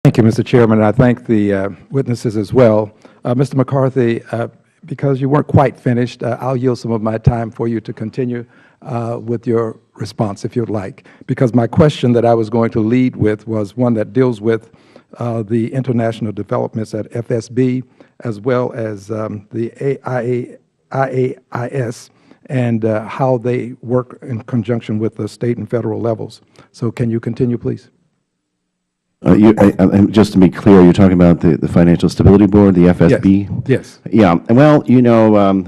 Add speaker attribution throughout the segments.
Speaker 1: Thank you, Mr. Chairman. I thank the witnesses as well. Mr. McCarthy, because you weren't quite finished, I'll yield some of my time for you to continue with your response, if you'd like. Because my question that I was going to lead with was one that deals with the international developments at FSB, as well as the IAIS, and how they work in conjunction with the state and federal levels. So can you continue, please?
Speaker 2: Just to be clear, you're talking about the Financial Stability Board, the FSB?
Speaker 1: Yes.
Speaker 2: Yeah. Well,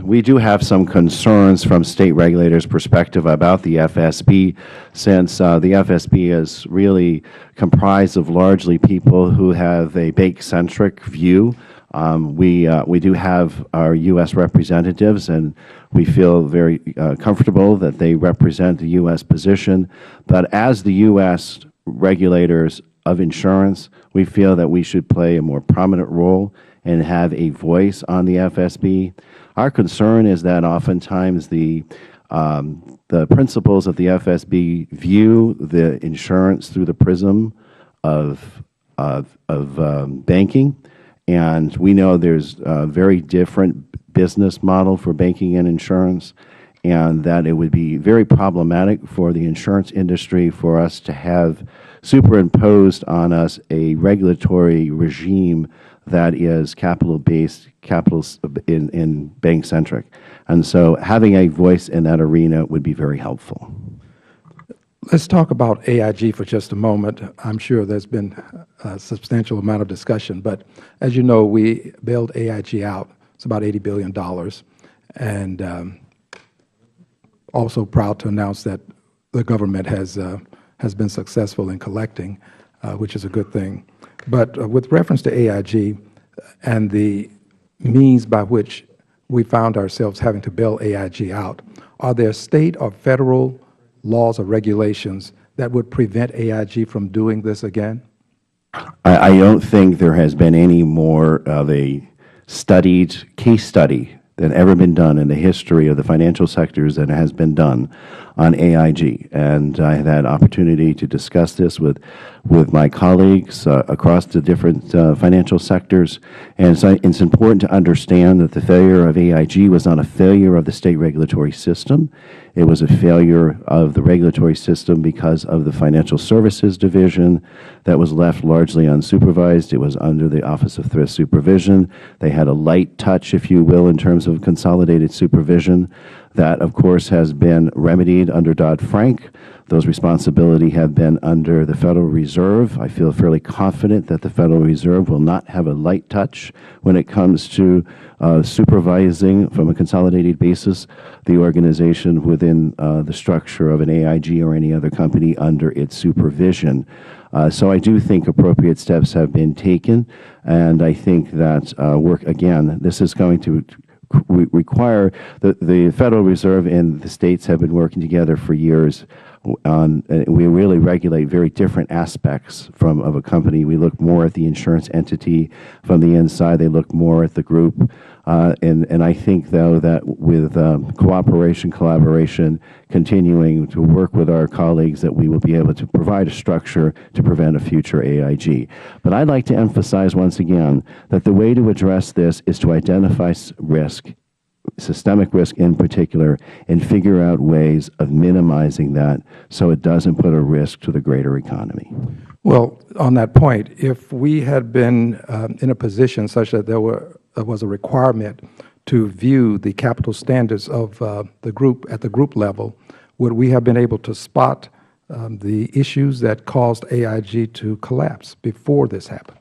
Speaker 2: we do have some concerns from state regulators' perspective about the FSB, since the FSB is really comprised of largely people who have a bank-centric view. We do have our U.S. representatives, and we feel very comfortable that they represent the U.S. position. But as the U.S. regulators of insurance, we feel that we should play a more prominent role and have a voice on the FSB. Our concern is that oftentimes the principals of the FSB view the insurance through the prism of banking, and we know there's a very different business model for banking and insurance, and that it would be very problematic for the insurance industry for us to have superimposed on us a regulatory regime that is capital-based, in bank-centric. And so having a voice in that arena would be very helpful.
Speaker 1: Let's talk about AIG for just a moment. I'm sure there's been a substantial amount of discussion, but as you know, we bailed AIG out. It's about $80 billion. And also proud to announce that the government has been successful in collecting, which is a good thing. But with reference to AIG and the means by which we found ourselves having to bail AIG out, are there state or federal laws or regulations that would prevent AIG from doing this again?
Speaker 2: I don't think there has been any more of a studied case study than ever been done in the history of the financial sectors than has been done on AIG. And I have had opportunity to discuss this with my colleagues across the different financial sectors. And so it's important to understand that the failure of AIG was not a failure of the state regulatory system. It was a failure of the regulatory system because of the Financial Services Division that was left largely unsupervised. It was under the Office of Thrift Supervision. They had a light touch, if you will, in terms of consolidated supervision. That, of course, has been remedied under Dodd-Frank. Those responsibilities have been under the Federal Reserve. I feel fairly confident that the Federal Reserve will not have a light touch when it comes to supervising from a consolidated basis the organization within the structure of an AIG or any other company under its supervision. So I do think appropriate steps have been taken, and I think that again, this is going to require the Federal Reserve and the states have been working together for years on, we really regulate very different aspects of a company. We look more at the insurance entity from the inside. They look more at the group. And I think, though, that with cooperation, collaboration, continuing to work with our colleagues, that we will be able to provide a structure to prevent a future AIG. But I'd like to emphasize once again that the way to address this is to identify risk, systemic risk in particular, and figure out ways of minimizing that so it doesn't put a risk to the greater economy.
Speaker 1: Well, on that point, if we had been in a position such that there was a requirement to view the capital standards of the group at the group level, would we have been able to spot the issues that caused AIG to collapse before this happened?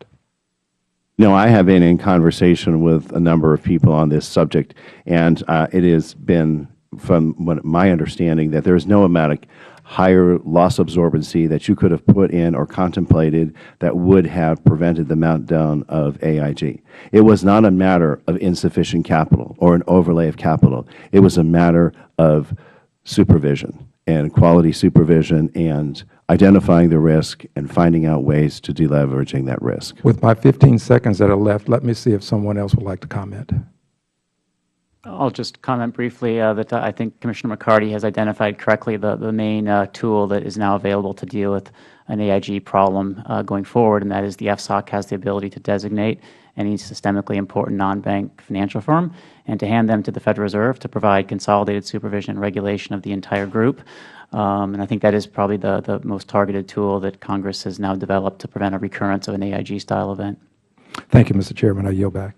Speaker 2: No, I have been in conversation with a number of people on this subject, and it has been, from my understanding, that there is no amount of higher loss absorbency that you could have put in or contemplated that would have prevented the meltdown of AIG. It was not a matter of insufficient capital or an overlay of capital. It was a matter of supervision and quality supervision and identifying the risk and finding out ways to deleveraging that risk.
Speaker 1: With my 15 seconds that are left, let me see if someone else would like to comment.
Speaker 3: I'll just comment briefly that I think Commissioner McCarty has identified correctly the main tool that is now available to deal with an AIG problem going forward, and that is the FSOC has the ability to designate any systemically important non-bank financial firm and to hand them to the Federal Reserve to provide consolidated supervision and regulation of the entire group. And I think that is probably the most targeted tool that Congress has now developed to prevent a recurrence of an AIG-style event.
Speaker 1: Thank you, Mr. Chairman. I yield back.